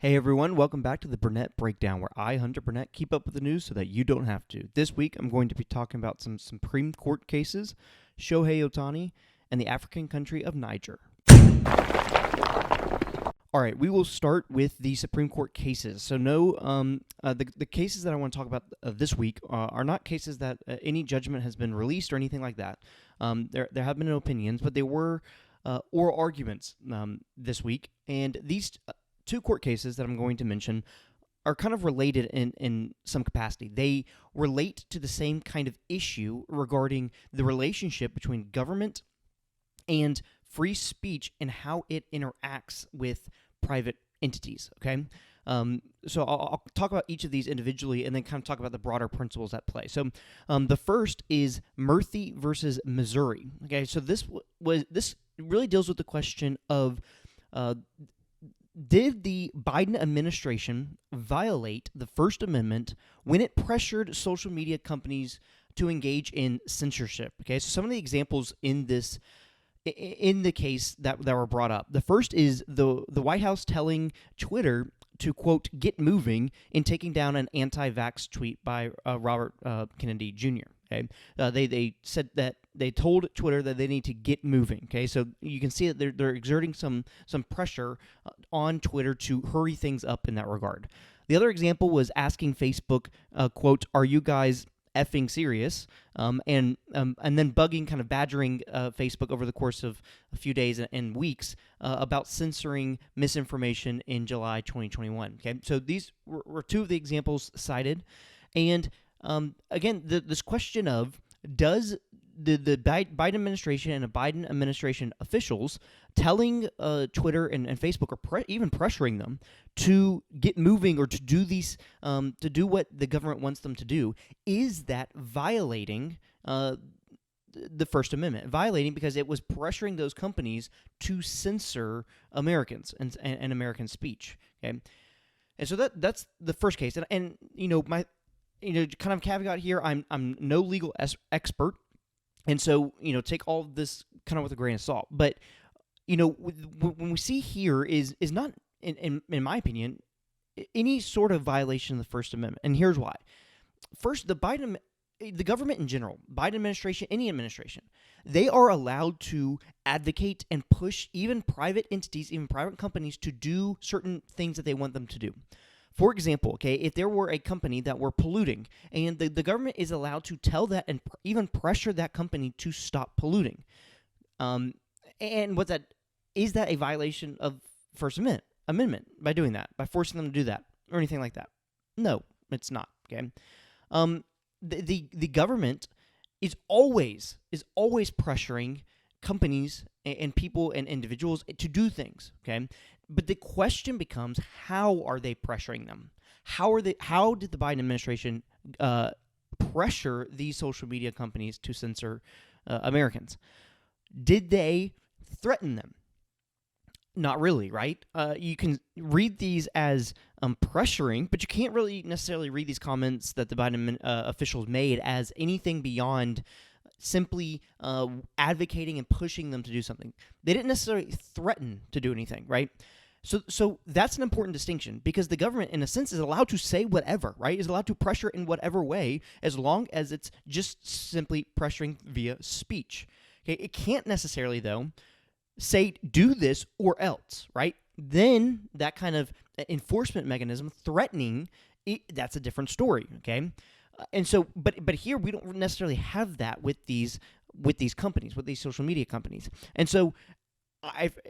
Hey everyone, welcome back to the Burnett Breakdown, where I, Hunter Burnett, keep up with the news so that you don't have to. This week, I'm going to be talking about some Supreme Court cases, Shohei Ohtani, and the African country of Niger. All right, we will start with the Supreme Court cases. So the cases that I want to talk about this week are not cases that any judgment has been released or anything like that. There have been no opinions, but they were oral arguments this week, and these two court cases that I'm going to mention are kind of related in some capacity. They relate to the same kind of issue regarding the relationship between government and free speech and how it interacts with private entities, okay? So I'll talk about each of these individually and then kind of talk about the broader principles at play. So the first is Murthy versus Missouri, okay? So this really deals with the question of did the Biden administration violate the First Amendment when it pressured social media companies to engage in censorship? Okay, so some of the examples in the case that were brought up. The first is the White House telling Twitter to, quote, get moving in taking down an anti-vax tweet by Robert Kennedy Jr. Okay, they said that they told Twitter that they need to get moving. Okay, so you can see that they're exerting some pressure on Twitter to hurry things up in that regard. The other example was asking Facebook, quote, are you guys effing serious? And then badgering Facebook over the course of a few days and weeks about censoring misinformation in July 2021. Okay, so these were two of the examples cited, and again, this question of does the Biden administration and the Biden administration officials telling Twitter and Facebook or even pressuring them to get moving or to do these to do what the government wants them to do, is that violating the First Amendment? Violating because it was pressuring those companies to censor Americans and American speech. Okay, and so that's the first case, and kind of caveat here, I'm no legal expert, and so take all of this kind of with a grain of salt. But when we see here is not in my opinion any sort of violation of the First Amendment, and here's why. First, the government in general, Biden administration, any administration, they are allowed to advocate and push even private entities, even private companies, to do certain things that they want them to do. For example, okay, if there were a company that were polluting, and the government is allowed to tell that and even pressure that company to stop polluting, and is that a violation of First Amendment by doing that, by forcing them to do that, or anything like that? No, it's not. Okay, the government is always pressuring companies and people and individuals to do things. Okay. But the question becomes, how are they pressuring them? How did the Biden administration pressure these social media companies to censor Americans? Did they threaten them? Not really, right? You can read these as pressuring, but you can't really necessarily read these comments that the Biden officials made as anything beyond simply advocating and pushing them to do something. They didn't necessarily threaten to do anything, right? So that's an important distinction, because the government, in a sense, is allowed to say whatever, right? Is allowed to pressure in whatever way, as long as it's just simply pressuring via speech. Okay, it can't necessarily, though, say do this or else, right? Then that kind of enforcement mechanism, threatening, that's a different story. Okay, and so, but here we don't necessarily have that with these companies, with these social media companies, and so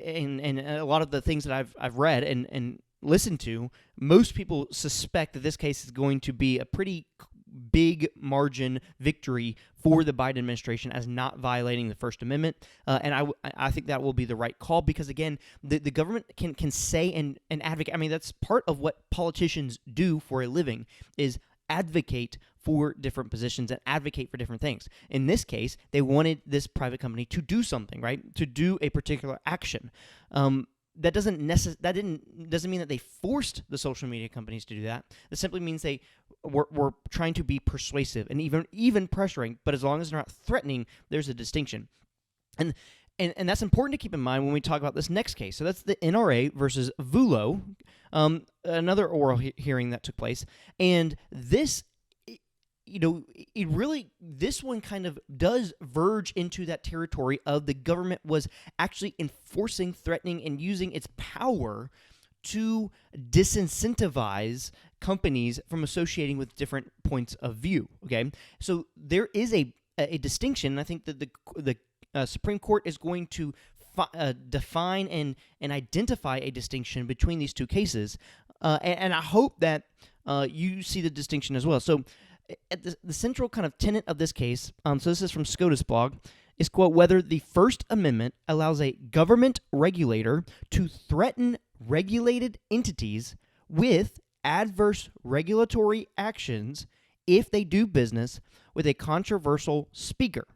and a lot of the things that I've read and listened to, most people suspect that this case is going to be a pretty big margin victory for the Biden administration as not violating the First Amendment, and I think that will be the right call, because again, the government can say and advocate. I mean, that's part of what politicians do for a living, is advocate for different positions and advocate for different things. In this case, they wanted this private company to do something, right? To do a particular action. That doesn't mean that they forced the social media companies to do that. That simply means they were trying to be persuasive and even pressuring. But as long as they're not threatening, there's a distinction. And And that's important to keep in mind when we talk about this next case. So that's the NRA versus Vulo, another oral hearing that took place. And this, this one kind of does verge into that territory of the government was actually enforcing, threatening, and using its power to disincentivize companies from associating with different points of view, okay? So there is a distinction, and I think that the Supreme Court is going to define and identify a distinction between these two cases, and I hope that you see the distinction as well. So at the central kind of tenet of this case, so this is from SCOTUS blog, is, quote, whether the First Amendment allows a government regulator to threaten regulated entities with adverse regulatory actions if they do business with a controversial speaker,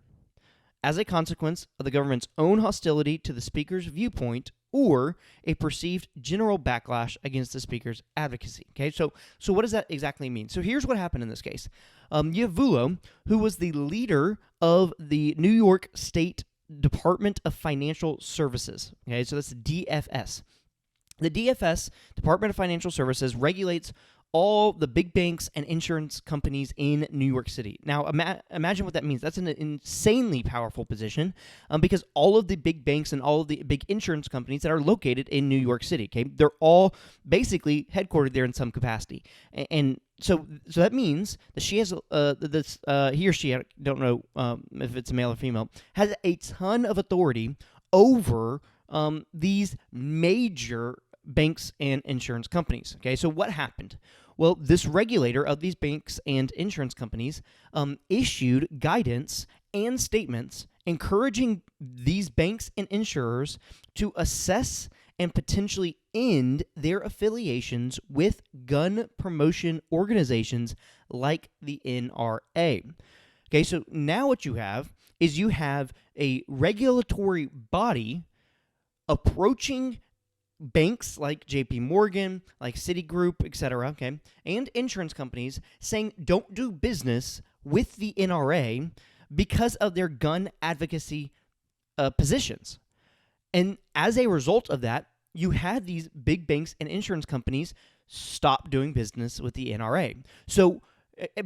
as a consequence of the government's own hostility to the speaker's viewpoint or a perceived general backlash against the speaker's advocacy. Okay, so what does that exactly mean? So here's what happened in this case. You have Vulo, who was the leader of the New York State Department of Financial Services. Okay, so that's the DFS. The DFS, Department of Financial Services, regulates all the big banks and insurance companies in New York City. Now, imagine what that means. That's an insanely powerful position because all of the big banks and all of the big insurance companies that are located in New York City, okay, they're all basically headquartered there in some capacity. And so that means that she has he or she, I don't know if it's a male or female, has a ton of authority over these major banks and insurance companies. Okay, so what happened? Well, this regulator of these banks and insurance companies issued guidance and statements encouraging these banks and insurers to assess and potentially end their affiliations with gun promotion organizations like the NRA. Okay, so now what you have is you have a regulatory body approaching banks like JP Morgan, like Citigroup, etc., okay, and insurance companies saying don't do business with the NRA because of their gun advocacy positions. And as a result of that, you had these big banks and insurance companies stop doing business with the NRA. So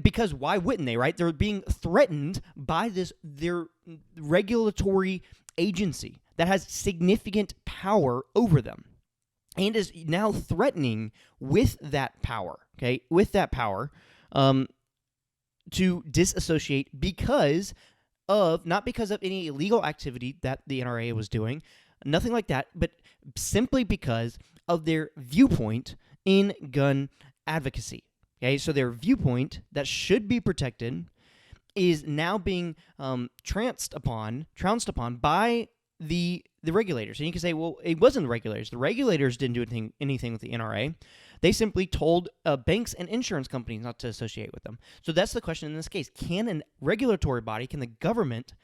because why wouldn't they, right? They're being threatened by their regulatory agency that has significant power over them and is now threatening with that power, okay, to disassociate not because of any illegal activity that the NRA was doing, nothing like that, but simply because of their viewpoint in gun advocacy. Okay, so their viewpoint that should be protected is now being trounced upon by the regulators. And you can say, well, it wasn't the regulators. The regulators didn't do anything with the NRA. They simply told banks and insurance companies not to associate with them. So that's the question in this case. Can a regulatory body, can the government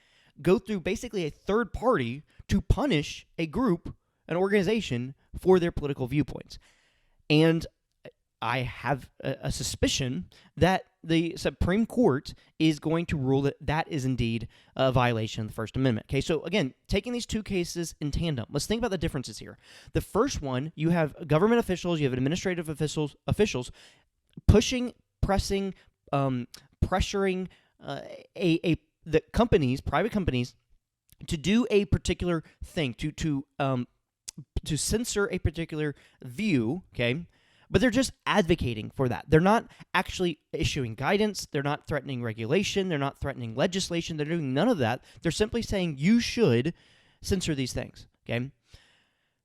go through basically a third party to punish a group, an organization, for their political viewpoints? And I have a suspicion that the Supreme Court is going to rule that that is indeed a violation of the First Amendment. Okay, so again, taking these two cases in tandem, let's think about the differences here. The first one, you have government officials, you have administrative officials pushing, pressing, pressuring the companies, private companies, to do a particular thing, to censor a particular view, okay? But they're just advocating for that. They're not actually issuing guidance. They're not threatening regulation. They're not threatening legislation. They're doing none of that. They're simply saying you should censor these things, okay?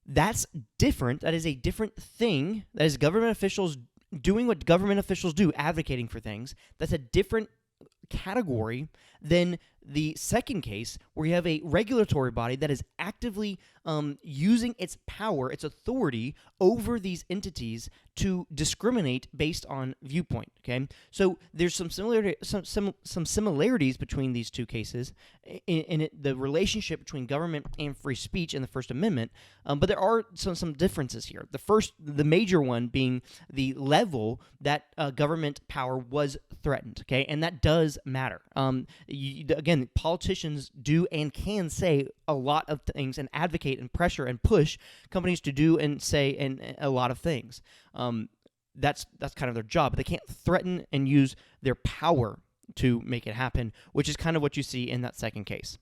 That's different. That is a different thing. That is government officials doing what government officials do, advocating for things. That's a different category than the second case where you have a regulatory body that is actively using its power, its authority over these entities to discriminate based on viewpoint. Okay, so there's some similarities between these two cases in the relationship between government and free speech in the First Amendment, but there are some differences here. The major one being the level that government power was threatened. Okay, and that does matter. Again, again, politicians do and can say a lot of things and advocate and pressure and push companies to do and say and a lot of things. That's kind of their job. But they can't threaten and use their power to make it happen, which is kind of what you see in that second case.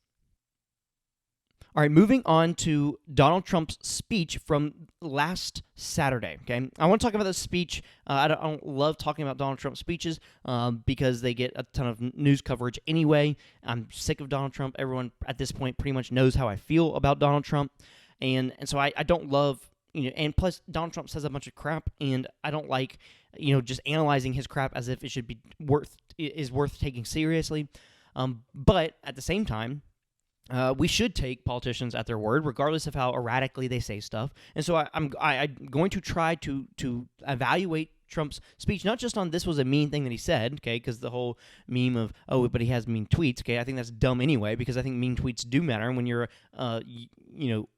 All right, moving on to Donald Trump's speech from last Saturday, okay? I want to talk about this speech. I don't love talking about Donald Trump speeches because they get a ton of news coverage anyway. I'm sick of Donald Trump. Everyone at this point pretty much knows how I feel about Donald Trump. And so I don't love, and plus Donald Trump says a bunch of crap, and I don't like, just analyzing his crap as if it should be worth taking seriously. But at the same time, we should take politicians at their word, regardless of how erratically they say stuff. And so I'm going to try to evaluate Trump's speech, not just on this was a mean thing that he said, okay, because the whole meme of, but he has mean tweets, okay, I think that's dumb anyway, because I think mean tweets do matter. And when you're,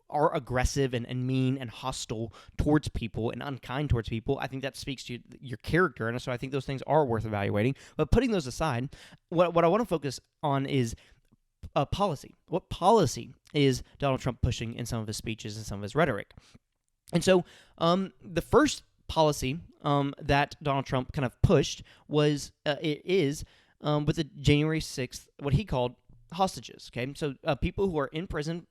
are aggressive and mean and hostile towards people and unkind towards people, I think that speaks to your character. And so I think those things are worth evaluating. But putting those aside, what I want to focus on is policy. What policy is Donald Trump pushing in some of his speeches and some of his rhetoric? And so the first policy that Donald Trump kind of pushed was with the January 6th, what he called hostages. Okay, so people who are in prison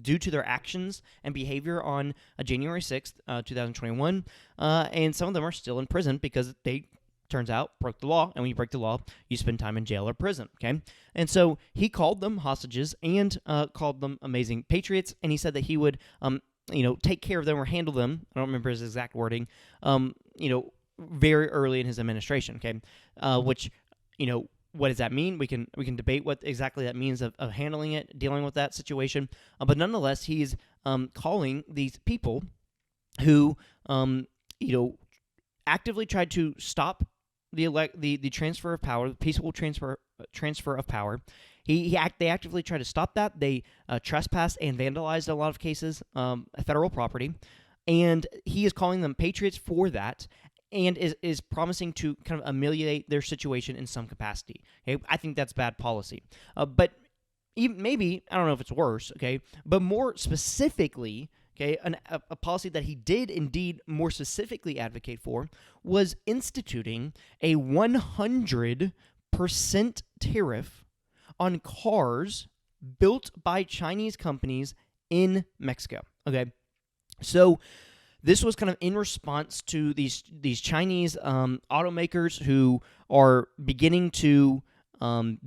due to their actions and behavior on January 6th, 2021, and some of them are still in prison because they, turns out, broke the law, and when you break the law, you spend time in jail or prison, okay? And so he called them hostages and called them amazing patriots, and he said that he would, take care of them or handle them, I don't remember his exact wording, very early in his administration, okay? Which, what does that mean? We can debate what exactly that means of handling it, dealing with that situation, but nonetheless, he's calling these people who, actively tried to stop the transfer of power, the peaceful transfer of power. They actively tried to stop that. They trespassed and vandalized in a lot of cases federal property, and he is calling them patriots for that, and is promising to kind of ameliorate their situation in some capacity. Okay, I think that's bad policy, but even maybe I don't know if it's worse. Okay, but more specifically. Okay, a policy that he did indeed more specifically advocate for was instituting a 100% tariff on cars built by Chinese companies in Mexico. Okay, so this was kind of in response to these Chinese automakers who are beginning to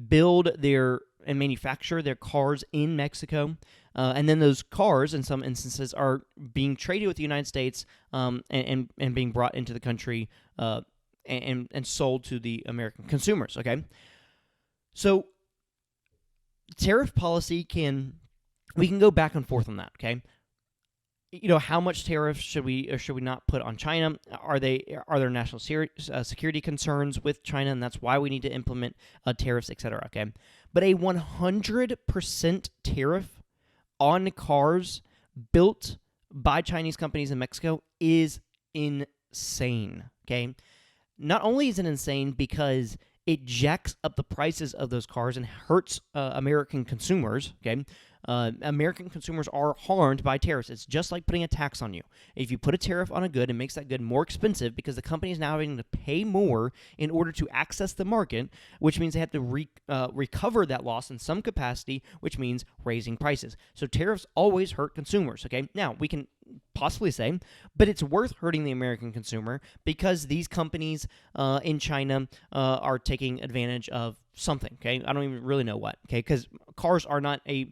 build and manufacture their cars in Mexico. And then those cars, in some instances, are being traded with the United States and being brought into the country and sold to the American consumers, okay? So tariff policy we can go back and forth on that, okay? How much tariffs should we or should we not put on China? Are there national security concerns with China, and that's why we need to implement tariffs, et cetera, okay? But a 100% tariff on cars built by Chinese companies in Mexico is insane, okay? Not only is it insane because it jacks up the prices of those cars and hurts American consumers, okay? American consumers are harmed by tariffs. It's just like putting a tax on you. If you put a tariff on a good, it makes that good more expensive because the company is now having to pay more in order to access the market, which means they have to recover that loss in some capacity, which means raising prices. So tariffs always hurt consumers, okay? Now, we can possibly say, but it's worth hurting the American consumer because these companies in China are taking advantage of something, okay? I don't even really know what, okay? Because cars are not a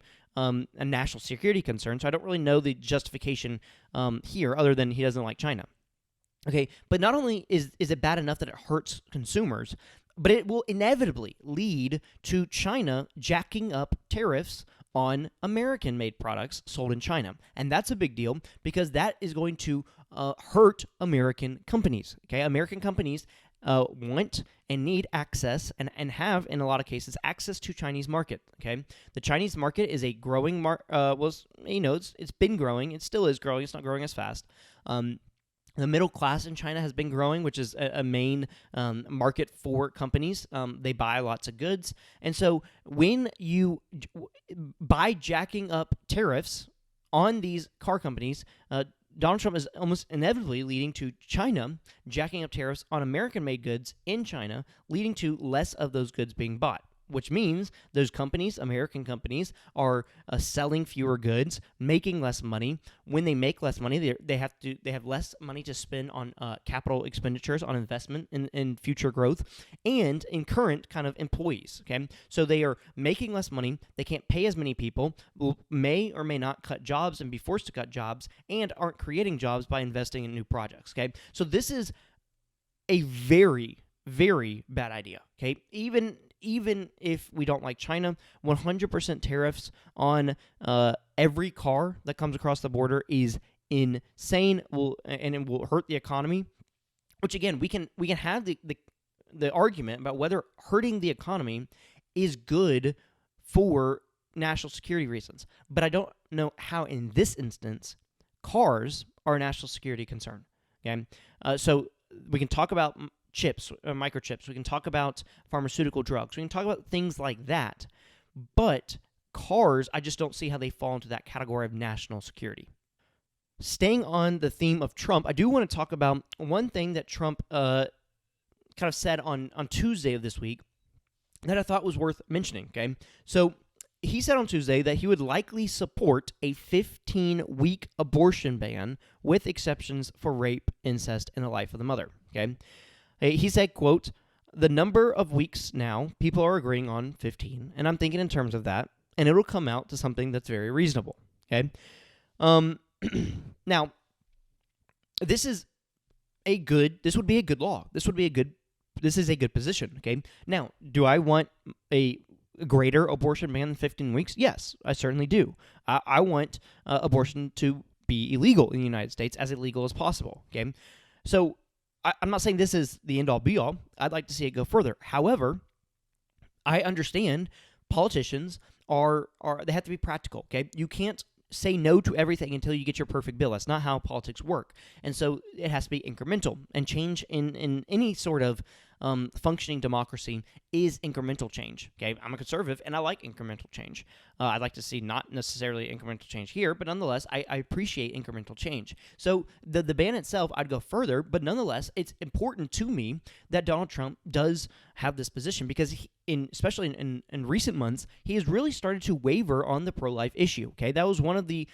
national security concern, so I don't really know the justification here other than he doesn't like China. Okay, but not only is it bad enough that it hurts consumers, but it will inevitably lead to China jacking up tariffs on American-made products sold in China. And that's a big deal because that is going to hurt American companies. Okay, American companies want and need access and have, in a lot of cases, access to Chinese market, okay? The Chinese market is a growing it's been growing. It still is growing. It's not growing as fast. The middle class in China has been growing, which is a main market for companies. They buy lots of goods. And so when you, by jacking up tariffs on these car companies, Donald Trump is almost inevitably leading to China jacking up tariffs on American-made goods in China, leading to less of those goods being bought, which means those companies, American companies, are selling fewer goods, making less money. When they make less money, they have less money to spend on capital expenditures, on investment in future growth, and in current kind of employees. Okay, so they are making less money. They can't pay as many people. May or may not cut jobs and be forced to cut jobs, and aren't creating jobs by investing in new projects. Okay, so this is a very, very bad idea. Okay, even if we don't like China, 100% tariffs on every car that comes across the border is insane. And it will hurt the economy. Which again, we can have the argument about whether hurting the economy is good for national security reasons. But I don't know how in this instance cars are a national security concern. Okay, so we can talk about chips, microchips. We can talk about pharmaceutical drugs. We can talk about things like that. But cars, I just don't see how they fall into that category of national security. Staying on the theme of Trump, I do want to talk about one thing that Trump kind of said on Tuesday of this week that I thought was worth mentioning. Okay, so he said on Tuesday that he would likely support a 15-week abortion ban with exceptions for rape, incest, and the life of the mother. Okay. He said, quote, "The number of weeks now, people are agreeing on 15, and I'm thinking in terms of that, and it'll come out to something that's very reasonable." Okay? Now, this would be a good law. This is a good position, okay? Now, do I want a greater abortion ban than 15 weeks? Yes, I certainly do. I want abortion to be illegal in the United States, as illegal as possible, okay? So, I'm not saying this is the end-all, be-all. I'd like to see it go further. However, I understand politicians they have to be practical, okay? You can't say no to everything until you get your perfect bill. That's not how politics work. And so it has to be incremental. And change in any sort of functioning democracy is incremental change. Okay, I'm a conservative, and I like incremental change. I'd like to see not necessarily incremental change here, but nonetheless, I appreciate incremental change. So the ban itself, I'd go further, but nonetheless, it's important to me that Donald Trump does have this position because, especially in recent months, he has really started to waver on the pro-life issue. Okay, that was one of the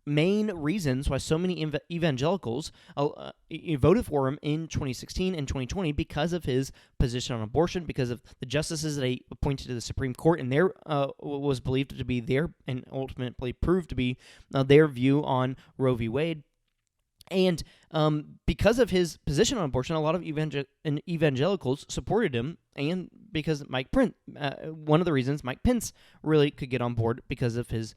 main reasons why so many evangelicals voted for him in 2016 and 2020 because of his position on abortion, because of the justices that he appointed to the Supreme Court, and there was believed to be and ultimately proved to be their view on Roe v. Wade. And because of his position on abortion, a lot of evangelicals supported him, and because one of the reasons Mike Pence really could get on board because of his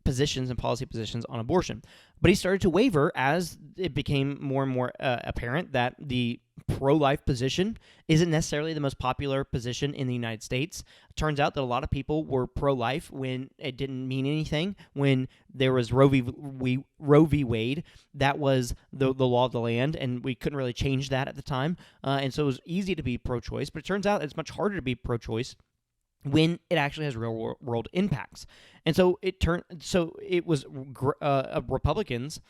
positions and policy positions on abortion. But he started to waver as it became more and more apparent that the pro-life position isn't necessarily the most popular position in the United States. It turns out that a lot of people were pro-life when it didn't mean anything. When there was Roe v. Wade, that was the law of the land, and we couldn't really change that at the time. And so it was easy to be pro-choice, but it turns out it's much harder to be pro-choice when it actually has real world impacts. And so it was Republicans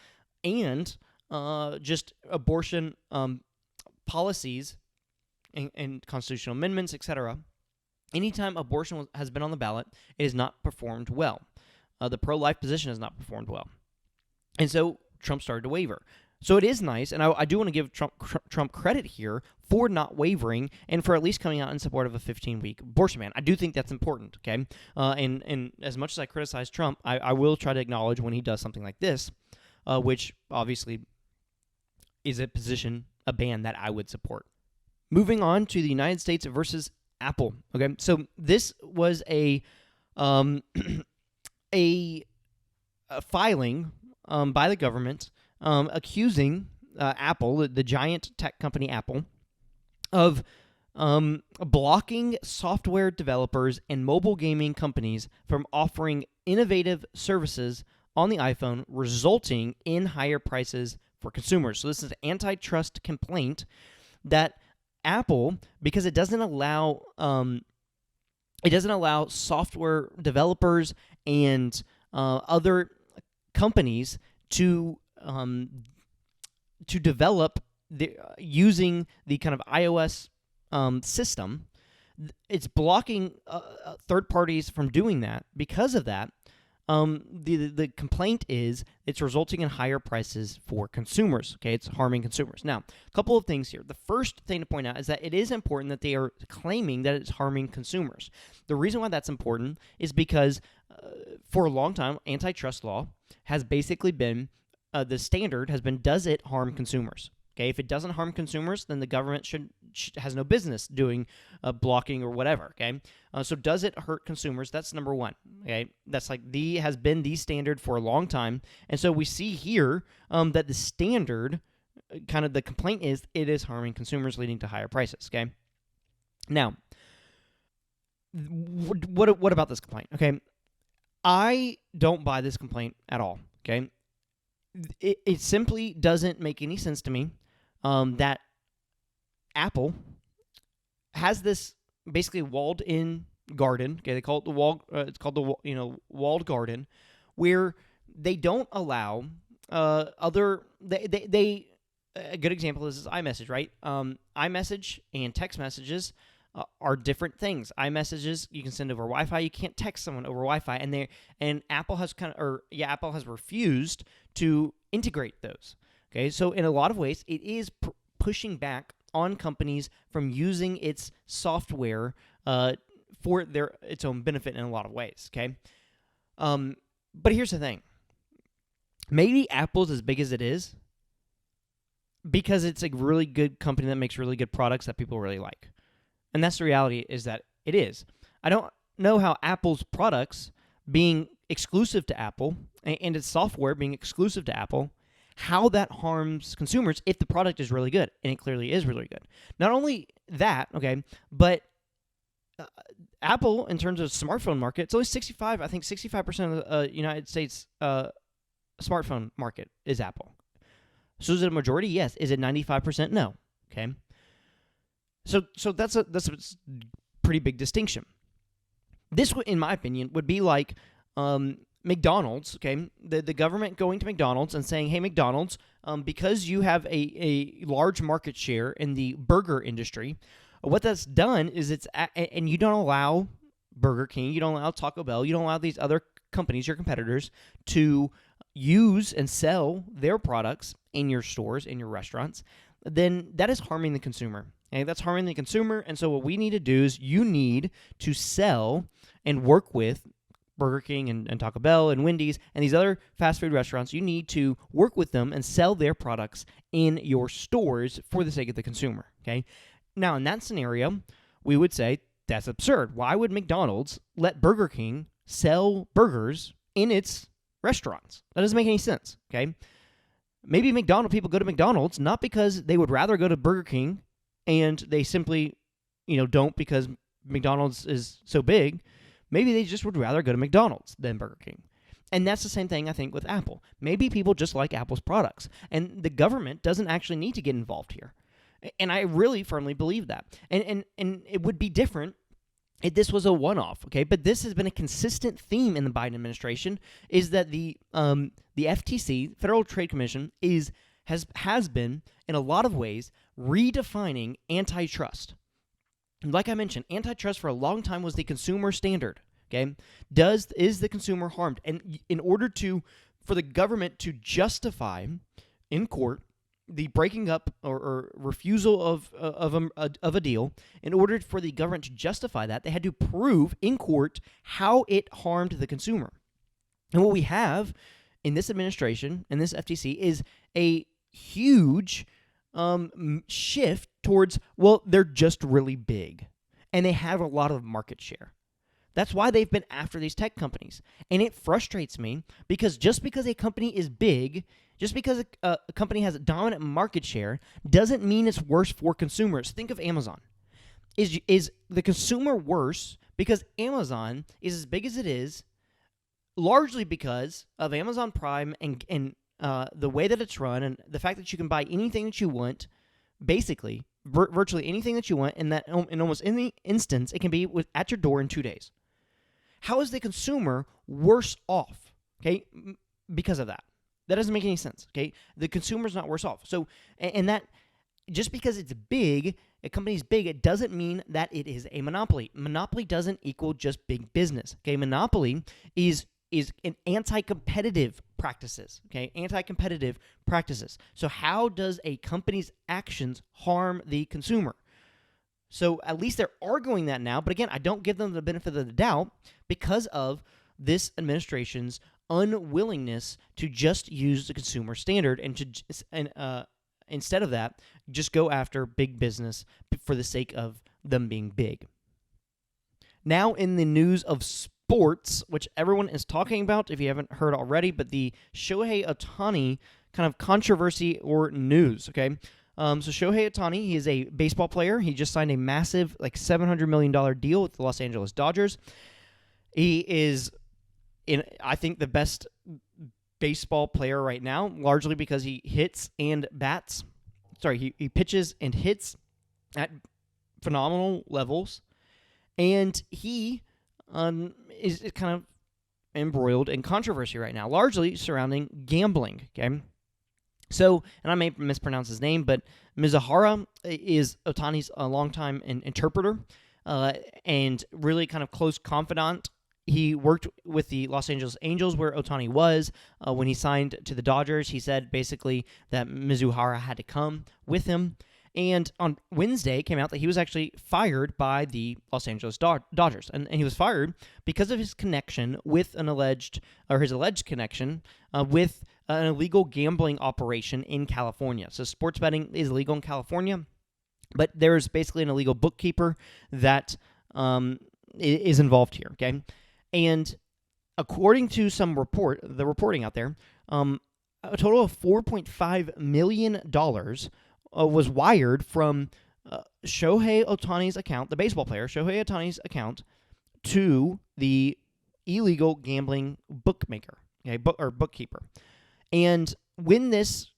and just abortion policies and constitutional amendments, etc. Anytime abortion has been on the ballot, it has not performed well. The pro-life position has not performed well. And so Trump started to waver. So it is nice, and I do want to give Trump credit here for not wavering and for at least coming out in support of a 15-week abortion ban. I do think that's important, okay? And as much as I criticize Trump, I will try to acknowledge when he does something like this, which obviously is a ban that I would support. Moving on to the United States versus Apple, okay? So this was a filing by the government accusing Apple, the giant tech company Apple, of blocking software developers and mobile gaming companies from offering innovative services on the iPhone, resulting in higher prices for consumers. So this is an antitrust complaint that Apple, because it doesn't allow software developers and other companies to develop using the kind of iOS system. It's blocking third parties from doing that. Because of that, the complaint is it's resulting in higher prices for consumers. Okay, it's harming consumers. Now, a couple of things here. The first thing to point out is that it is important that they are claiming that it's harming consumers. The reason why that's important is because for a long time, antitrust law has basically been the standard has been, does it harm consumers? Okay, if it doesn't harm consumers, then the government has no business doing blocking or whatever. Okay, so does it hurt consumers? That's number one. Okay, that's has been the standard for a long time, and so we see here that the standard, kind of the complaint is it is harming consumers, leading to higher prices. Okay, now what about this complaint? Okay, I don't buy this complaint at all. Okay, it simply doesn't make any sense to me. That Apple has this basically walled-in garden. Okay, they call it the wall. It's called the walled garden, where they don't allow other. They a good example is iMessage, right? iMessage and text messages are different things. iMessages you can send over Wi-Fi. You can't text someone over Wi-Fi, and Apple has Apple has refused to integrate those. Okay, so in a lot of ways, it is pushing back on companies from using its software for its own benefit in a lot of ways. Okay, but here's the thing: maybe Apple's as big as it is because it's a really good company that makes really good products that people really like, and that's the reality. Is that it is. I don't know how Apple's products being exclusive to Apple and its software being exclusive to Apple, how that harms consumers if the product is really good, and it clearly is really good. Not only that, okay, but Apple, in terms of smartphone market, it's only 65% of the United States smartphone market is Apple. So is it a majority? Yes. Is it 95%? No. Okay. So that's a pretty big distinction. This, in my opinion, would be like McDonald's, okay, the government going to McDonald's and saying, hey, McDonald's, because you have a large market share in the burger industry, what that's done is and you don't allow Burger King, you don't allow Taco Bell, you don't allow these other companies, your competitors, to use and sell their products in your stores, in your restaurants, then that is harming the consumer. Okay? That's harming the consumer, and so what we need to do is you need to sell and work with Burger King and Taco Bell and Wendy's and these other fast food restaurants. You need to work with them and sell their products in your stores for the sake of the consumer. Okay. Now, in that scenario, we would say that's absurd. Why would McDonald's let Burger King sell burgers in its restaurants? That doesn't make any sense. Okay. Maybe people go to McDonald's not because they would rather go to Burger King, and they simply, don't because McDonald's is so big. Maybe they just would rather go to McDonald's than Burger King. And that's the same thing, I think, with Apple. Maybe people just like Apple's products, and the government doesn't actually need to get involved here. And I really firmly believe that. And it would be different if this was a one-off, okay? But this has been a consistent theme in the Biden administration, is that the FTC, Federal Trade Commission, has been, in a lot of ways, redefining antitrust. Like I mentioned, antitrust for a long time was the consumer standard. Okay, is the consumer harmed? And in order for the government to justify in court the breaking up or refusal of a deal, in order for the government to justify that, they had to prove in court how it harmed the consumer. And what we have in this administration and this FTC is a huge shift towards, well, they're just really big, and they have a lot of market share. That's why they've been after these tech companies. And it frustrates me because just because a company is big, just because a company has a dominant market share, doesn't mean it's worse for consumers. Think of Amazon. Is the consumer worse because Amazon is as big as it is, largely because of Amazon Prime and the way that it's run, and the fact that you can buy anything that you want, basically virtually anything that you want, and that in almost any instance it can be at your door in 2 days. How is the consumer worse off? Okay, because of that. That doesn't make any sense. Okay, the consumer's not worse off. So, and that just because it's big, a company's big, it doesn't mean that it is a monopoly. Monopoly doesn't equal just big business. Okay, monopoly is an anti-competitive practices. Okay, anti-competitive practices. So how does a company's actions harm the consumer? So at least they're arguing that now, but again, I don't give them the benefit of the doubt because of this administration's unwillingness to just use the consumer standard and instead of that, just go after big business for the sake of them being big. Now in the news of sports, which everyone is talking about, if you haven't heard already, but the Shohei Ohtani kind of controversy or news, okay? So Shohei Ohtani, he is a baseball player. He just signed a massive, $700 million deal with the Los Angeles Dodgers. He is, I think, the best baseball player right now, largely because he hits and bats. Sorry, he pitches and hits at phenomenal levels. And he is kind of embroiled in controversy right now, largely surrounding gambling, okay? So, and I may mispronounce his name, but Mizuhara is Ohtani's longtime interpreter and really kind of close confidant. He worked with the Los Angeles Angels where Ohtani was. When he signed to the Dodgers, he said basically that Mizuhara had to come with him. And on Wednesday, it came out that he was actually fired by the Los Angeles Dodgers. And he was fired because of his connection with his alleged connection with an illegal gambling operation in California. So sports betting is illegal in California, but there's basically an illegal bookkeeper that is involved here, okay? And according to the reporting out there, a total of $4.5 million was wired from Shohei Ohtani's account, the baseball player, Shohei Ohtani's account, to the illegal gambling bookmaker, okay, bookkeeper. And when this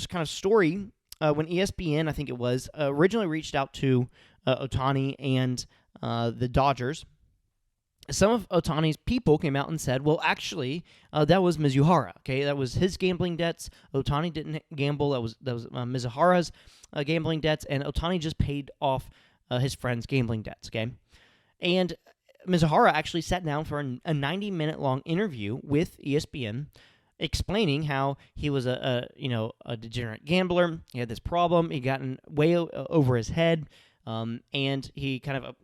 kind of story, when ESPN, I think it was, originally reached out to Ohtani and the Dodgers, some of Ohtani's people came out and said, well, actually, that was Mizuhara, okay? That was his gambling debts. Ohtani didn't gamble. That was Mizuhara's gambling debts, and Ohtani just paid off his friend's gambling debts, okay? And Mizuhara actually sat down for a 90-minute long interview with ESPN explaining how he was a degenerate gambler. He had this problem. He gotten way over his head. And he kind of,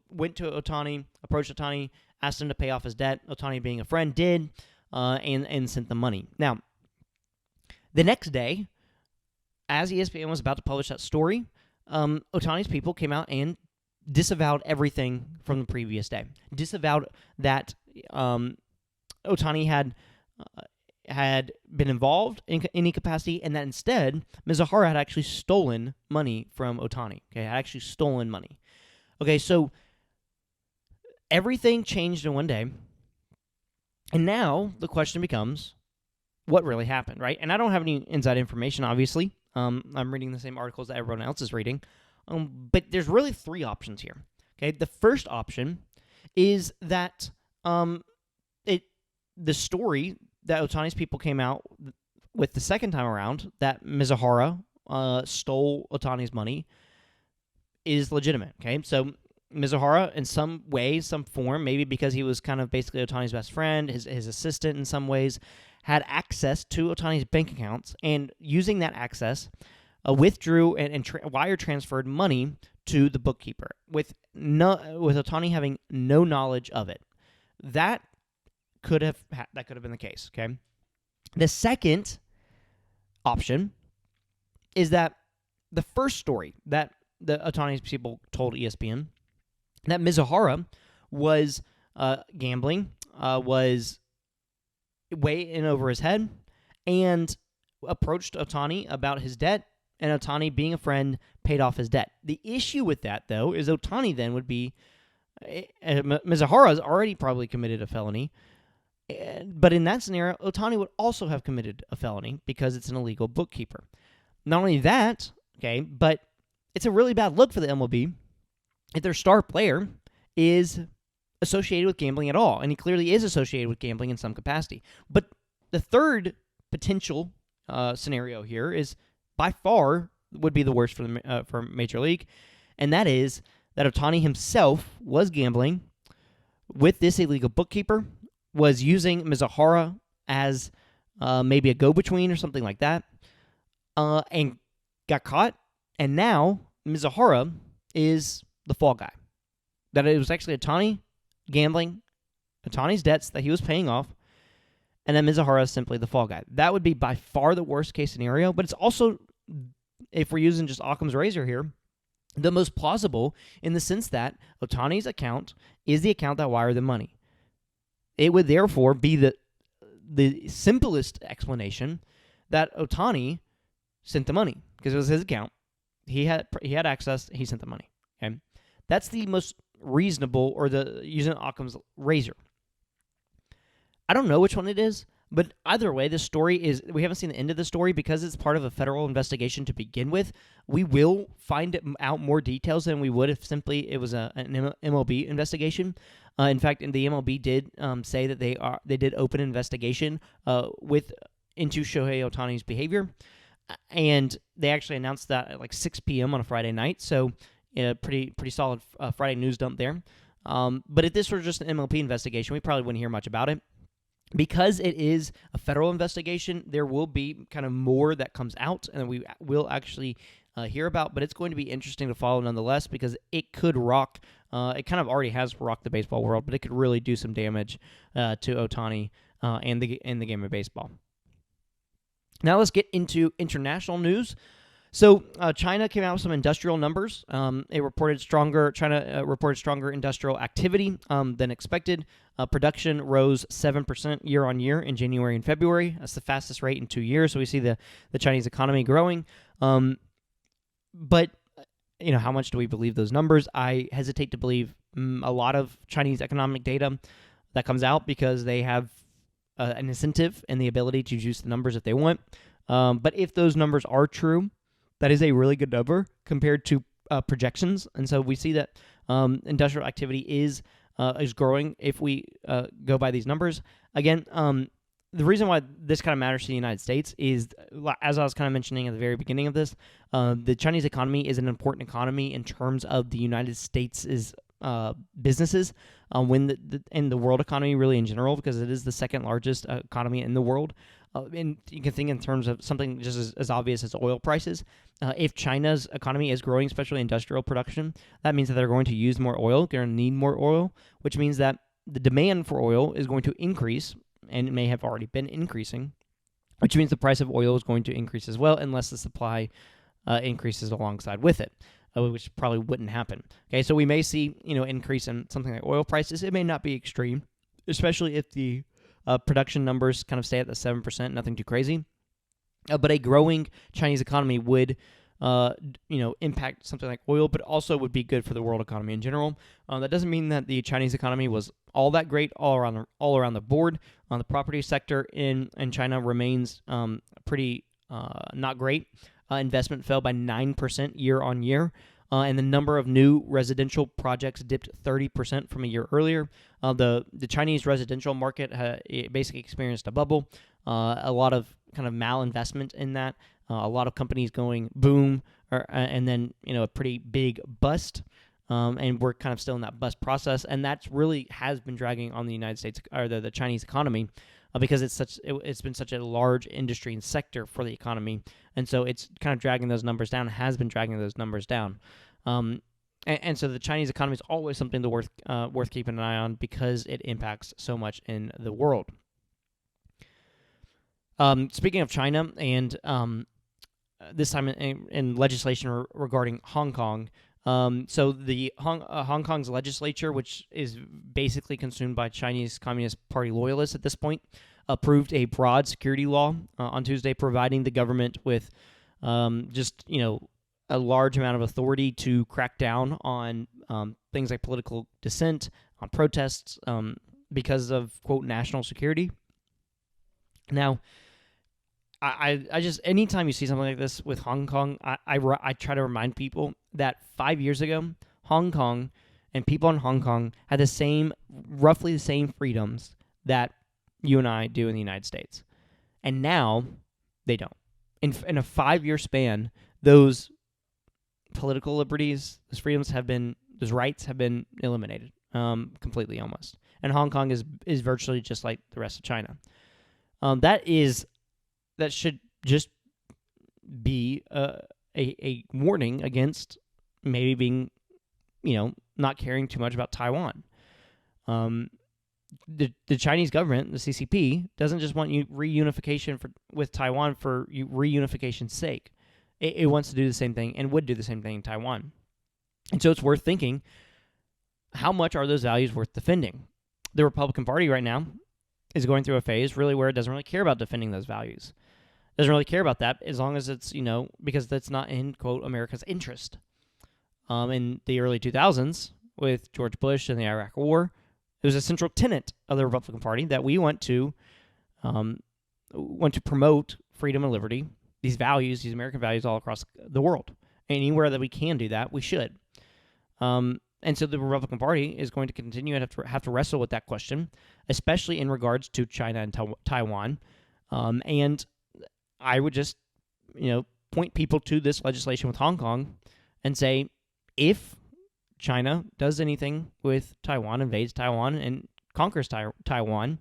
went to Ohtani, approached Ohtani, asked him to pay off his debt. Ohtani, being a friend, did, and sent the money. Now, the next day, as ESPN was about to publish that story, Ohtani's people came out and disavowed everything from the previous day. Disavowed that Ohtani had been involved in any capacity, and that instead, Mizuhara had actually stolen money from Ohtani. Okay, had actually stolen money. Okay, so everything changed in one day, and now the question becomes, what really happened, right? And I don't have any inside information, obviously. I'm reading the same articles that everyone else is reading, but there's really three options here. Okay, the first option is that the story that Ohtani's people came out with the second time around, that Mizuhara stole Ohtani's money, is legitimate, okay? So Mizuhara, in some way, some form, maybe because he was kind of basically Ohtani's best friend, his assistant in some ways, had access to Ohtani's bank accounts, and using that access, withdrew and wire transferred money to the bookkeeper with Ohtani having no knowledge of it. That could have been the case, okay? The second option is that the first story that the Ohtani's people told ESPN, that Mizuhara was gambling, was way in over his head, and approached Ohtani about his debt, and Ohtani, being a friend, paid off his debt. The issue with that, though, is Ohtani then would be, Mizuhara has already probably committed a felony. But in that scenario, Ohtani would also have committed a felony because it's an illegal bookkeeper. Not only that, okay, but it's a really bad look for the MLB if their star player is associated with gambling at all, and he clearly is associated with gambling in some capacity. But the third potential scenario here is by far would be the worst for Major League, and that is that Ohtani himself was gambling with this illegal bookkeeper, was using Mizuhara as maybe a go-between or something like that, and got caught, and now Mizuhara is the fall guy. That it was actually Ohtani gambling, Ohtani's debts that he was paying off, and then Mizuhara is simply the fall guy. That would be by far the worst case scenario, but it's also, if we're using just Occam's razor here, the most plausible in the sense that Ohtani's account is the account that wired the money. It would therefore be the simplest explanation that Ohtani sent the money because it was his account. He had access. He sent the money. Okay, that's the most reasonable, or the using Occam's razor. I don't know which one it is, but either way, this story is, we haven't seen the end of the story because it's part of a federal investigation to begin with. We will find out more details than we would if simply it was an MLB investigation. In fact, the MLB did say that they did open an investigation into Shohei Ohtani's behavior, and they actually announced that at like 6 p.m. on a Friday night. So, pretty solid Friday news dump there. But if this were just an MLB investigation, we probably wouldn't hear much about it. Because it is a federal investigation, there will be kind of more that comes out, and we will actually hear about, but it's going to be interesting to follow nonetheless because it could rock, it kind of already has rocked the baseball world, but it could really do some damage to Ohtani and the game of baseball. Now let's get into international news. So China came out with some industrial numbers. China reported stronger industrial activity than expected. Production rose 7% year on year in January and February. That's the fastest rate in 2 years. So we see the Chinese economy growing. But how much do we believe those numbers? I hesitate to believe a lot of Chinese economic data that comes out because they have an incentive and the ability to juice the numbers if they want. But if those numbers are true, that is a really good number compared to projections, and so we see that industrial activity is growing if we go by these numbers. Again, the reason why this kind of matters to the United States is, as I was kind of mentioning at the very beginning of this, the Chinese economy is an important economy in terms of the United States' businesses, and the world economy really in general, because it is the second largest economy in the world. And you can think in terms of something just as obvious as oil prices. If China's economy is growing, especially industrial production, that means that they're going to use more oil, they're going to need more oil, which means that the demand for oil is going to increase, and it may have already been increasing, which means the price of oil is going to increase as well, unless the supply increases alongside with it, which probably wouldn't happen. Okay, so we may see increase in something like oil prices. It may not be extreme, especially if the production numbers kind of stay at the 7%, nothing too crazy. But a growing Chinese economy would, impact something like oil, but also would be good for the world economy in general. That doesn't mean that the Chinese economy was all that great all around the board. The property sector in China remains pretty not great. Investment fell by 9% year on year. And the number of new residential projects dipped 30% from a year earlier. The Chinese residential market basically experienced a bubble, a lot of kind of malinvestment in that, a lot of companies going boom, and then a pretty big bust. And we're kind of still in that bust process, and that's really has been dragging on the United States or the Chinese economy. Because it's been such a large industry and sector for the economy, and so it's kind of dragging those numbers down. Has been dragging those numbers down, and so the Chinese economy is always something to worth keeping an eye on because it impacts so much in the world. Speaking of China, and this time in legislation regarding Hong Kong. So the Hong Kong's legislature, which is basically consumed by Chinese Communist Party loyalists at this point, approved a broad security law on Tuesday, providing the government with a large amount of authority to crack down on things like political dissent, on protests, because of, quote, national security. Now, I just, anytime you see something like this with Hong Kong, I try to remind people that 5 years ago, Hong Kong and people in Hong Kong had roughly the same freedoms that you and I do in the United States. And now, they don't. In a 5-year span, those political liberties, those freedoms those rights have been eliminated completely almost. And Hong Kong is virtually just like the rest of China. That should just be a warning against maybe being, not caring too much about Taiwan. The Chinese government, the CCP, doesn't just want reunification with Taiwan for reunification's sake. It wants to do the same thing and would do the same thing in Taiwan. And so it's worth thinking, how much are those values worth defending? The Republican Party right now is going through a phase really where it doesn't really care about defending those values. Doesn't really care about that as long as it's, because that's not in, quote, America's interest. In the early 2000s, with George Bush and the Iraq War, it was a central tenet of the Republican Party that we want to promote freedom and liberty, these values, these American values all across the world. Anywhere that we can do that, we should. And so the Republican Party is going to continue to have to wrestle with that question, especially in regards to China and Taiwan. And I would just, point people to this legislation with Hong Kong and say, if China does anything with Taiwan, invades Taiwan, and conquers Taiwan,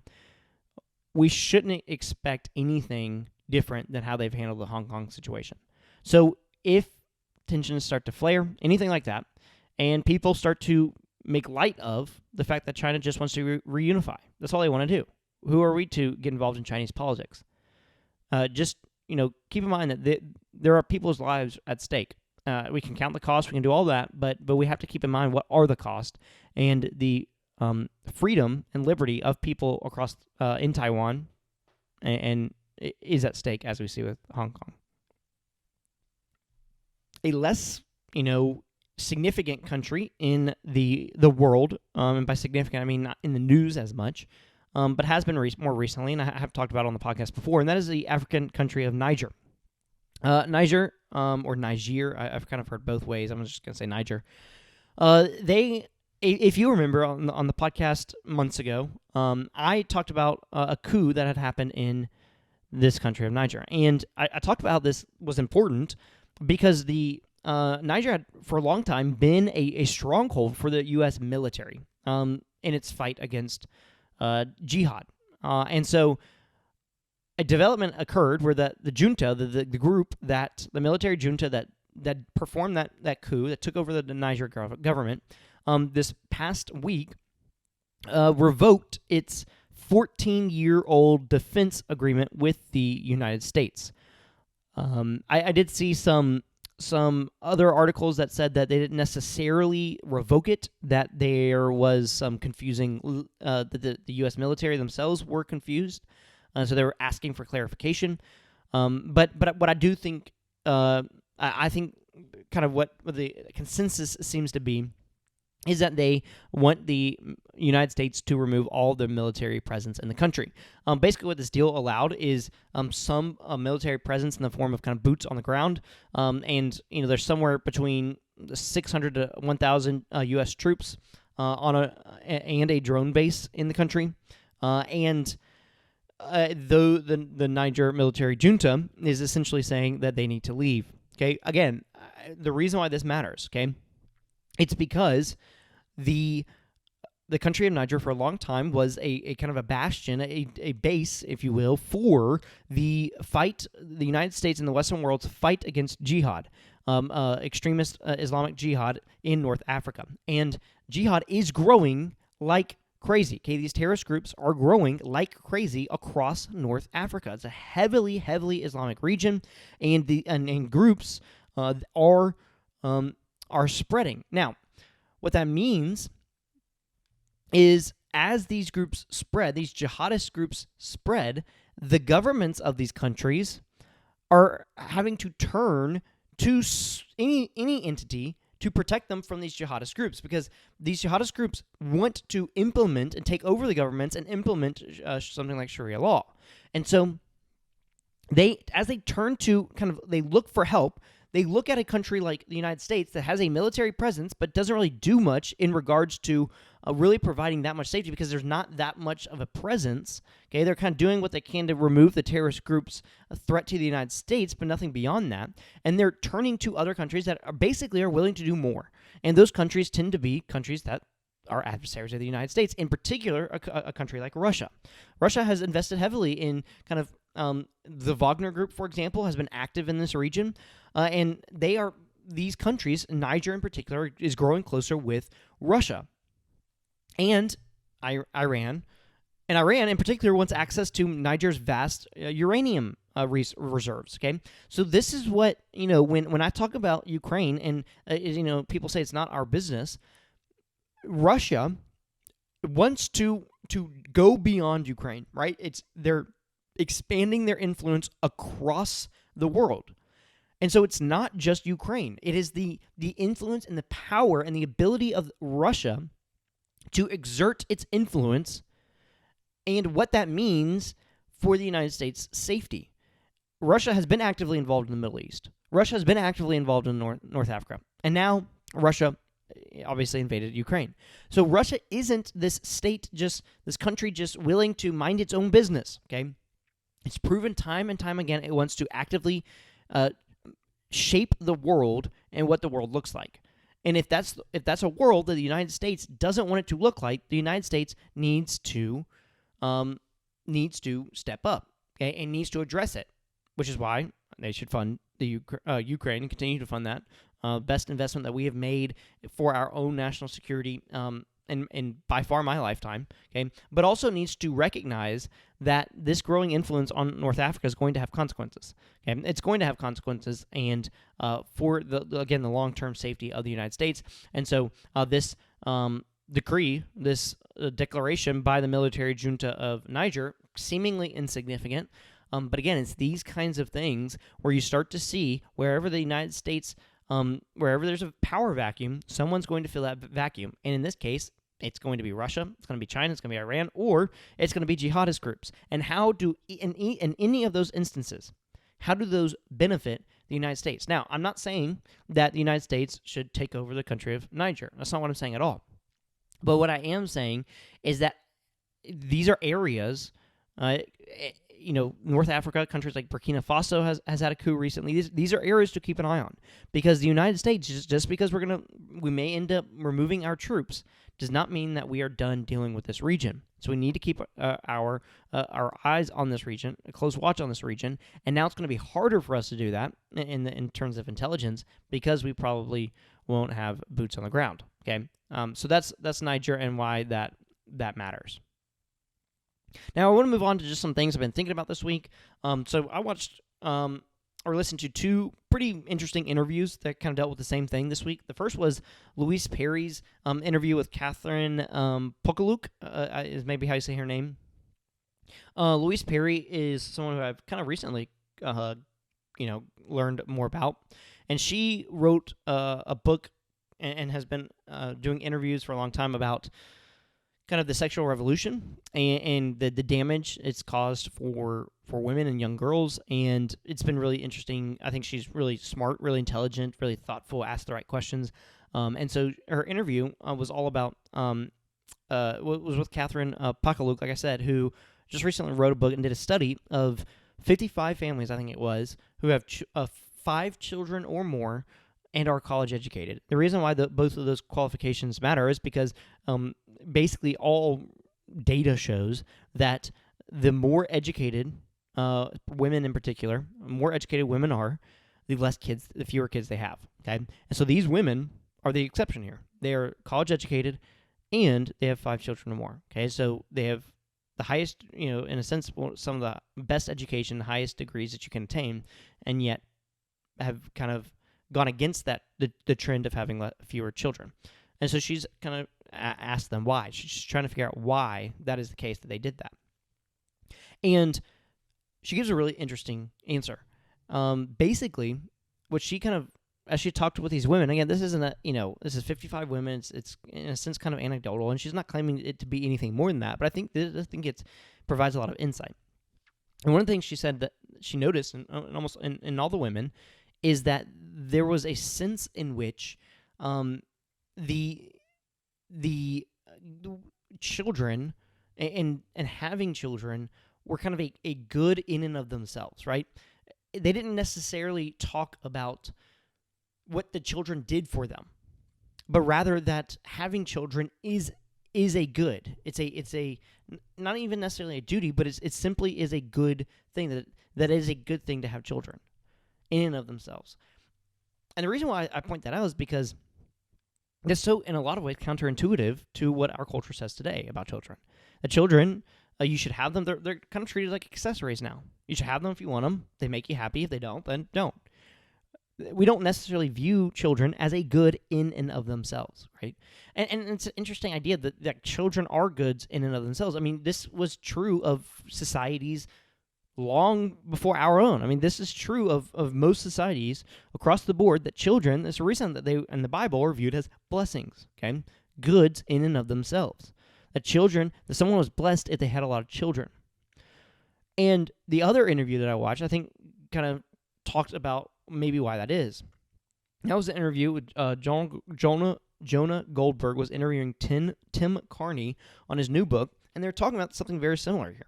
we shouldn't expect anything different than how they've handled the Hong Kong situation. So if tensions start to flare, anything like that, and people start to make light of the fact that China just wants to reunify, that's all they want to do. Who are we to get involved in Chinese politics? Keep in mind that there are people's lives at stake. We can count the cost, we can do all that, but we have to keep in mind what are the costs and the freedom and liberty of people across in Taiwan and is at stake, as we see with Hong Kong. A less, significant country in the world, and by significant I mean not in the news as much, but has been more recently, and I have talked about it on the podcast before, and that is the African country of Niger. Niger, or Niger, I've kind of heard both ways. I'm just going to say Niger. If you remember on the podcast months ago, I talked about a coup that had happened in this country of Niger. And I talked about how this was important because the Niger had, for a long time, been a stronghold for the U.S. military in its fight against jihad. And so a development occurred where the junta, the group, the military junta that performed that coup, that took over the Niger government, this past week, revoked its 14-year-old defense agreement with the United States. I did see some other articles that said that they didn't necessarily revoke it, that there was some confusing, the U.S. military themselves were confused, so they were asking for clarification. But what I do think, I think kind of what the consensus seems to be is that they want the United States to remove all their military presence in the country. Basically, what this deal allowed is some military presence in the form of kind of boots on the ground, and there's somewhere between 600 to 1,000 U.S. troops and a drone base in the country, and though the Niger military junta is essentially saying that they need to leave. Okay, again, the reason why this matters, okay, it's because the country of Niger for a long time was a kind of a bastion, a base, if you will, for the United States and the Western world's fight against jihad, extremist Islamic jihad in North Africa. And jihad is growing like crazy. Okay, these terrorist groups are growing like crazy across North Africa. It's a heavily Islamic region, and groups are spreading. Now, what that means is as these groups spread, these jihadist groups spread, the governments of these countries are having to turn to any entity to protect them from these jihadist groups, because these jihadist groups want to implement and take over the governments and implement something like Sharia law. And so as they turn to they look for help, they look at a country like the United States that has a military presence but doesn't really do much in regards to really providing that much safety, because there's not that much of a presence. Okay, they're kind of doing what they can to remove the terrorist group's threat to the United States, but nothing beyond that. And they're turning to other countries that are willing to do more. And those countries tend to be countries that are adversaries of the United States, in particular a country like Russia. Russia has invested heavily in the Wagner Group, for example, has been active in this region, and these countries, Niger in particular, is growing closer with Russia. And Iran. And Iran, in particular, wants access to Niger's vast uranium reserves. Okay, so this is what, when I talk about Ukraine, and people say it's not our business. Russia wants to go beyond Ukraine, right? They're expanding their influence across the world. And so it's not just Ukraine. It is the influence and the power and the ability of Russia to exert its influence and what that means for the United States' safety. Russia has been actively involved in the Middle East. Russia has been actively involved in North Africa. And now Russia obviously invaded Ukraine. So Russia isn't this country just willing to mind its own business, okay? It's proven time and time again it wants to actively shape the world and what the world looks like. And if that's a world that the United States doesn't want it to look like, the United States needs to step up, okay, and needs to address it, which is why they should fund the Ukraine and continue to fund that. Best investment that we have made for our own national security, and by far my lifetime, okay? But also needs to recognize that this growing influence on North Africa is going to have consequences, okay? It's going to have consequences, and for the long-term safety of the United States. And so this decree, this declaration by the military junta of Niger, seemingly insignificant, but again, it's these kinds of things where you start to see wherever the United States, wherever there's a power vacuum, someone's going to fill that vacuum. And in this case, it's going to be Russia, it's going to be China, it's going to be Iran, or it's going to be jihadist groups. And in any of those instances, how do those benefit the United States? Now, I'm not saying that the United States should take over the country of Niger. That's not what I'm saying at all. But what I am saying is that these are areas, North Africa, countries like Burkina Faso has had a coup recently. These are areas to keep an eye on, because the United States, just because we may end up removing our troops, does not mean that we are done dealing with this region. So we need to keep our eyes on this region, a close watch on this region. And now it's going to be harder for us to do that in terms of intelligence, because we probably won't have boots on the ground. Okay, so that's Niger and why that matters. Now, I want to move on to just some things I've been thinking about this week. So I watched or listened to two pretty interesting interviews that kind of dealt with the same thing this week. The first was Louise Perry's interview with Catherine Pokaluk, is maybe how you say her name. Louise Perry is someone who I've kind of recently, learned more about. And she wrote a book and has been doing interviews for a long time about kind of the sexual revolution and the damage it's caused for women and young girls. And it's been really interesting. I think she's really smart, really intelligent, really thoughtful, asked the right questions. And so her interview was all about, was with Catherine Pakaluk, like I said, who just recently wrote a book and did a study of 55 families, I think it was, who have 5 children or more and are college educated. The reason why both of those qualifications matter is because basically all data shows that the more educated women in particular, more educated women are, the fewer kids they have. Okay, and so these women are the exception here. They are college educated and they have 5 children or more. Okay, so they have the highest, in a sense, some of the best education, highest degrees that you can attain, and yet have kind of gone against that the trend of having fewer children. And so she's kind of asked them why. She's trying to figure out why that is the case, that they did that. And she gives a really interesting answer. Basically, what she kind of as she talked with these women, again, this isn't this is 55 women. It's in a sense kind of anecdotal, and she's not claiming it to be anything more than that. But I think it provides a lot of insight. And one of the things she said that she noticed in almost in all the women is that there was a sense in which the children and having children were kind of a good in and of themselves, right? They didn't necessarily talk about what the children did for them, but rather that having children is a good. It's a not even necessarily a duty, but it simply is a good thing, that is a good thing to have children in and of themselves. And the reason why I point that out is because it's so, in a lot of ways, counterintuitive to what our culture says today about children. The children, you should have them. They're kind of treated like accessories now. You should have them if you want them. They make you happy. If they don't, then don't. We don't necessarily view children as a good in and of themselves, right? And it's an interesting idea that children are goods in and of themselves. I mean, this was true of societies long before our own. I mean, this is true of most societies across the board, that children, there's a reason that they, in the Bible, are viewed as blessings, okay? Goods in and of themselves. That someone was blessed if they had a lot of children. And the other interview that I watched, I think, kind of talked about maybe why that is. That was an interview with Jonah Goldberg was interviewing Tim Carney on his new book, and they're talking about something very similar here.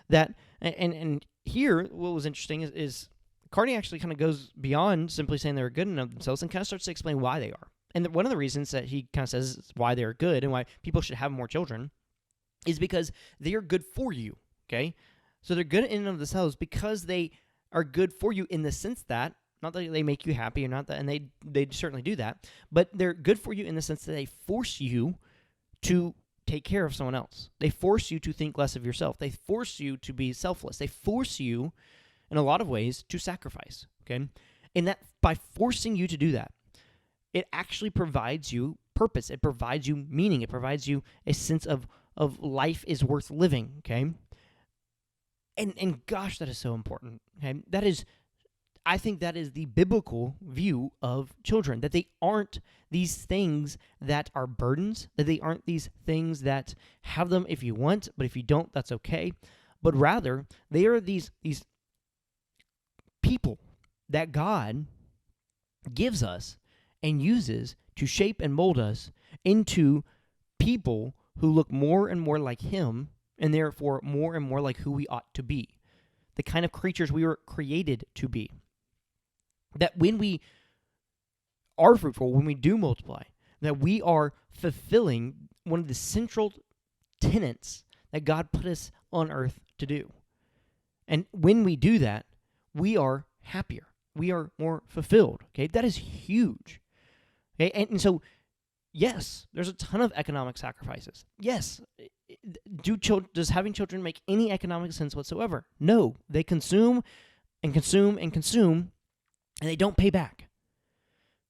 That and here, what was interesting is Carney actually kind of goes beyond simply saying they're good in and of themselves and kind of starts to explain why they are. And one of the reasons that he kind of says why they're good and why people should have more children is because they are good for you, okay? So they're good in and of themselves because they are good for you in the sense that, not that they make you happy or not that, and they certainly do that, but they're good for you in the sense that they force you to take care of someone else. They force you to think less of yourself. They force you to be selfless. They force you, in a lot of ways, to sacrifice, okay? And that by forcing you to do that, it actually provides you purpose. It provides you meaning. It provides you a sense of life is worth living, okay? And gosh, that is so important, okay? I think that is the biblical view of children, that they aren't these things that are burdens, that they aren't these things that have them if you want, but if you don't, that's okay. But rather, they are these people that God gives us and uses to shape and mold us into people who look more and more like Him, and therefore more and more like who we ought to be, the kind of creatures we were created to be. That when we are fruitful, when we do multiply, that we are fulfilling one of the central tenets that God put us on earth to do. And when we do that, we are happier. We are more fulfilled. Okay, that is huge. Okay, and so, yes, there's a ton of economic sacrifices. Yes, does having children make any economic sense whatsoever? No, they consume and consume and consume, and they don't pay back.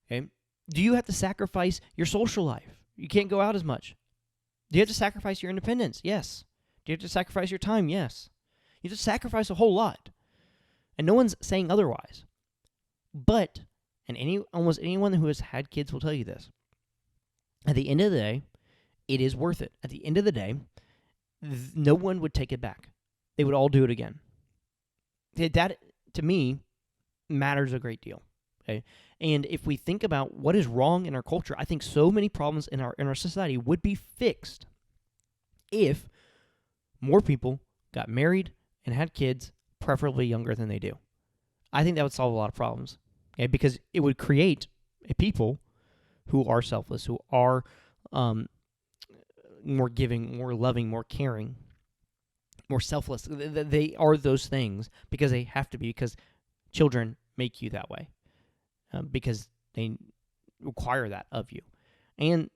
Okay? Do you have to sacrifice your social life? You can't go out as much. Do you have to sacrifice your independence? Yes. Do you have to sacrifice your time? Yes. You have to sacrifice a whole lot. And no one's saying otherwise. But, and almost anyone who has had kids will tell you this, at the end of the day, it is worth it. At the end of the day, no one would take it back. They would all do it again. That, to me, matters a great deal. Okay? And if we think about what is wrong in our culture, I think so many problems in our society would be fixed if more people got married and had kids, preferably younger than they do. I think that would solve a lot of problems. Okay? Because it would create a people who are selfless, who are more giving, more loving, more caring, more selfless. They are those things because they have to be, because children make you that way, because they require that of you. And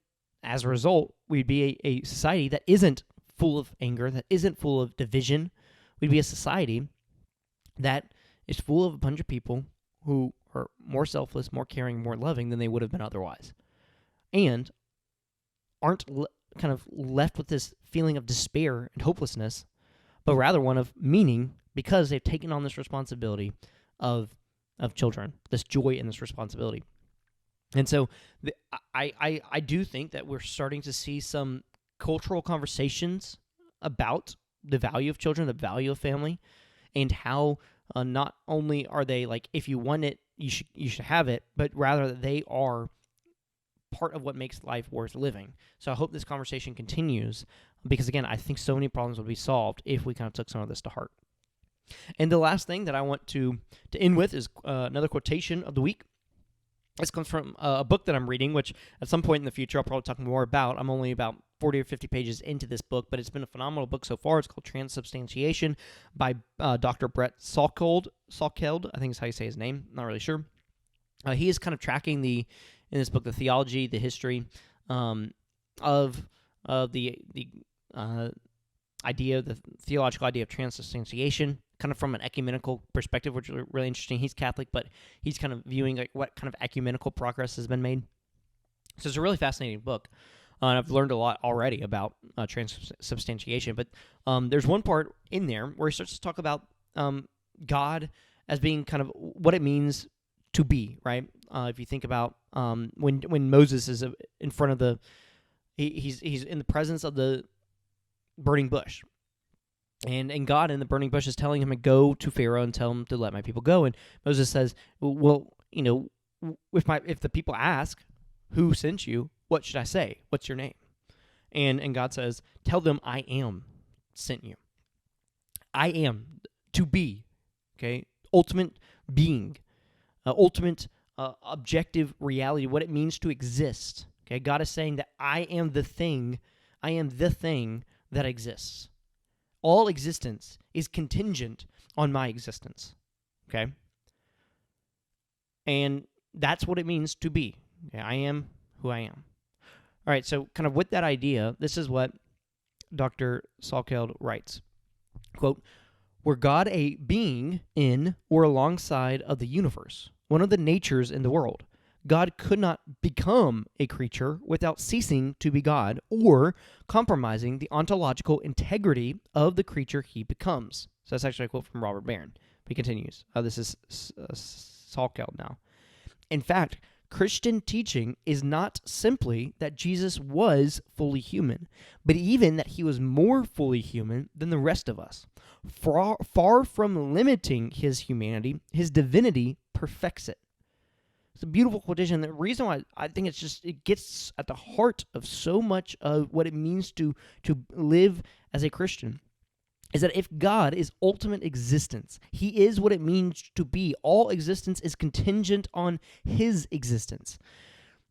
as a result, we'd be a society that isn't full of anger, that isn't full of division. We'd be a society that is full of a bunch of people who are more selfless, more caring, more loving than they would have been otherwise, and aren't kind of left with this feeling of despair and hopelessness, but rather one of meaning, because they've taken on this responsibility of children, this joy and this responsibility. And so I do think that we're starting to see some cultural conversations about the value of children, the value of family, and how not only are they like, if you want it, you should have it, but rather that they are part of what makes life worth living. So I hope this conversation continues because, again, I think so many problems would be solved if we kind of took some of this to heart. And the last thing that I want to end with is another quotation of the week. This comes from a book that I'm reading, which at some point in the future I'll probably talk more about. I'm only about 40 or 50 pages into this book, but it's been a phenomenal book so far. It's called Transubstantiation by Dr. Brett Salkeld, I think is how you say his name. Not really sure. He is kind of tracking in this book, the theology, the history of the idea, the theological idea of transubstantiation, kind of from an ecumenical perspective, which is really interesting. He's Catholic, but he's kind of viewing like what kind of ecumenical progress has been made. So it's a really fascinating book. And I've learned a lot already about transubstantiation. But there's one part in there where he starts to talk about God as being kind of what it means to be, right? If you think about when Moses is in front of he's in the presence of the burning bush. And God in the burning bush is telling him to go to Pharaoh and tell him to let my people go. And Moses says, well, if the people ask, who sent you, what should I say? What's your name? And God says, tell them I am sent you. I am, to be, okay? Ultimate being, ultimate objective reality, what it means to exist. Okay, God is saying that I am the thing that exists. All existence is contingent on my existence, okay? And that's what it means to be. Okay? I am who I am. All right, so kind of with that idea, this is what Dr. Salkeld writes. Quote, were God a being in or alongside of the universe, one of the natures in the world, God could not become a creature without ceasing to be God or compromising the ontological integrity of the creature he becomes. So that's actually a quote from Robert Barron. He continues. This is Salkeld now. In fact, Christian teaching is not simply that Jesus was fully human, but even that he was more fully human than the rest of us. Far from limiting his humanity, his divinity perfects it. It's a beautiful quotation. The reason why I think it gets at the heart of so much of what it means to live as a Christian is that if God is ultimate existence, he is what it means to be. All existence is contingent on his existence.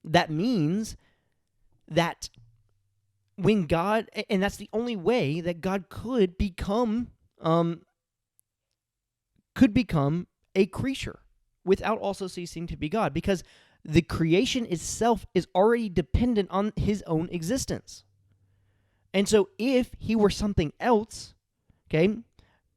That means that when God, and that's the only way that God could become a creature without also ceasing to be God, because the creation itself is already dependent on his own existence. And so if he were something else, okay, and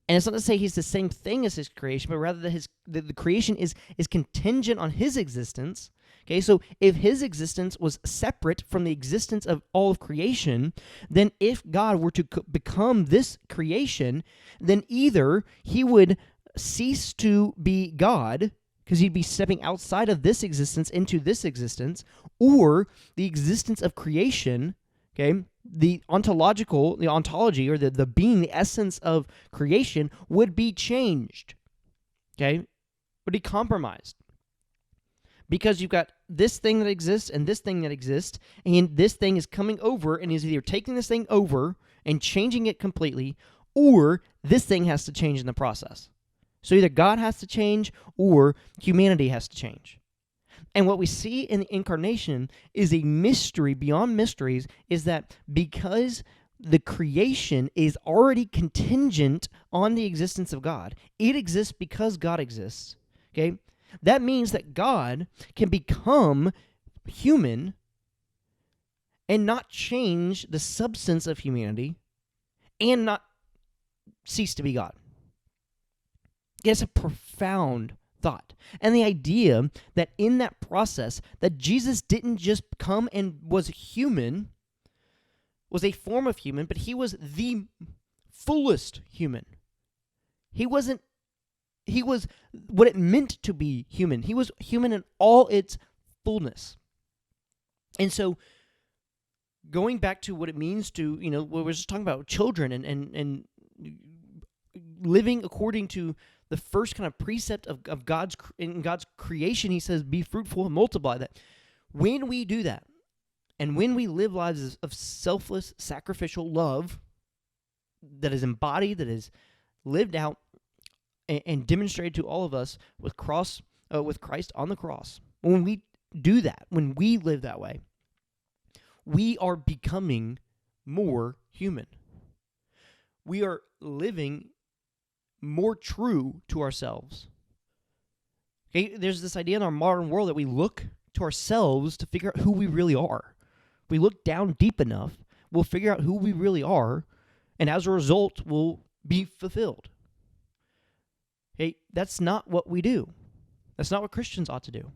it's not to say he's the same thing as his creation, but rather that the creation is contingent on his existence, okay, so if his existence was separate from the existence of all of creation, then if God were to become this creation, then either he would cease to be God, because he'd be stepping outside of this existence into this existence, or the existence of creation, okay, the ontology, or the being, the essence of creation would be changed, okay, would be compromised. Because you've got this thing that exists and this thing that exists, and this thing is coming over and is either taking this thing over and changing it completely, or this thing has to change in the process. So either God has to change or humanity has to change. And what we see in the incarnation is a mystery beyond mysteries, is that because the creation is already contingent on the existence of God, it exists because God exists, okay? That means that God can become human and not change the substance of humanity and not cease to be God. It's a profound thought. And the idea that in that process, that Jesus didn't just come and was human, was a form of human, but he was the fullest human. He was what it meant to be human. He was human in all its fullness. And so going back to what it means to, we were just talking about children and living according to the first kind of precept of God's creation, he says, be fruitful and multiply. That when we do that, and when we live lives of selfless, sacrificial love that is embodied, that is lived out and demonstrated to all of us with Christ on the cross, when we do that, when we live that way, we are becoming more human. We are living more true to ourselves. Okay, there's this idea in our modern world that we look to ourselves to figure out who we really are. If we look down deep enough, we'll figure out who we really are, and as a result, we'll be fulfilled. Okay, that's not what we do. That's not what Christians ought to do.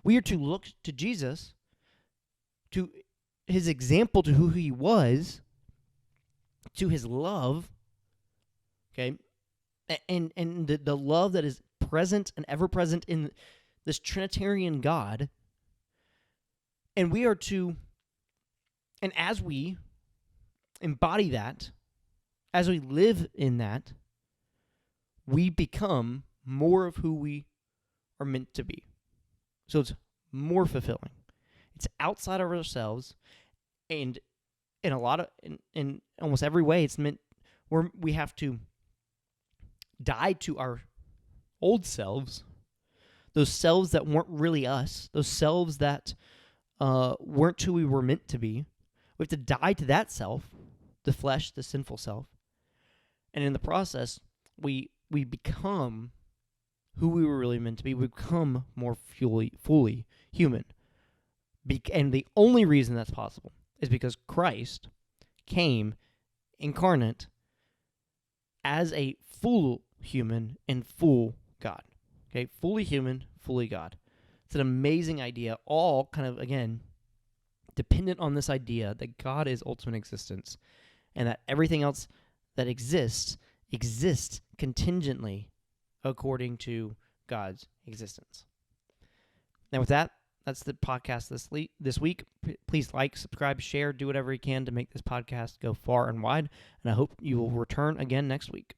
We are to look to Jesus, to his example, to who he was, to his love, okay, and the love that is present and ever present in this Trinitarian God. And we are to, and as we embody that, as we live in that, we become more of who we are meant to be. So it's more fulfilling. It's outside of ourselves, and in almost every way, it's meant we have to die to our old selves, those selves that weren't really us, those selves that weren't who we were meant to be. We have to die to that self, the flesh, the sinful self, and in the process, we become who we were really meant to be. We become more fully human. And the only reason that's possible is because Christ came incarnate as a full human and full God. Okay, fully human, fully God. It's an amazing idea, all kind of, again, dependent on this idea that God is ultimate existence and that everything else that exists contingently according to God's existence. Now with that, that's the podcast this week. Please like, subscribe, share, do whatever you can to make this podcast go far and wide, and I hope you will return again next week.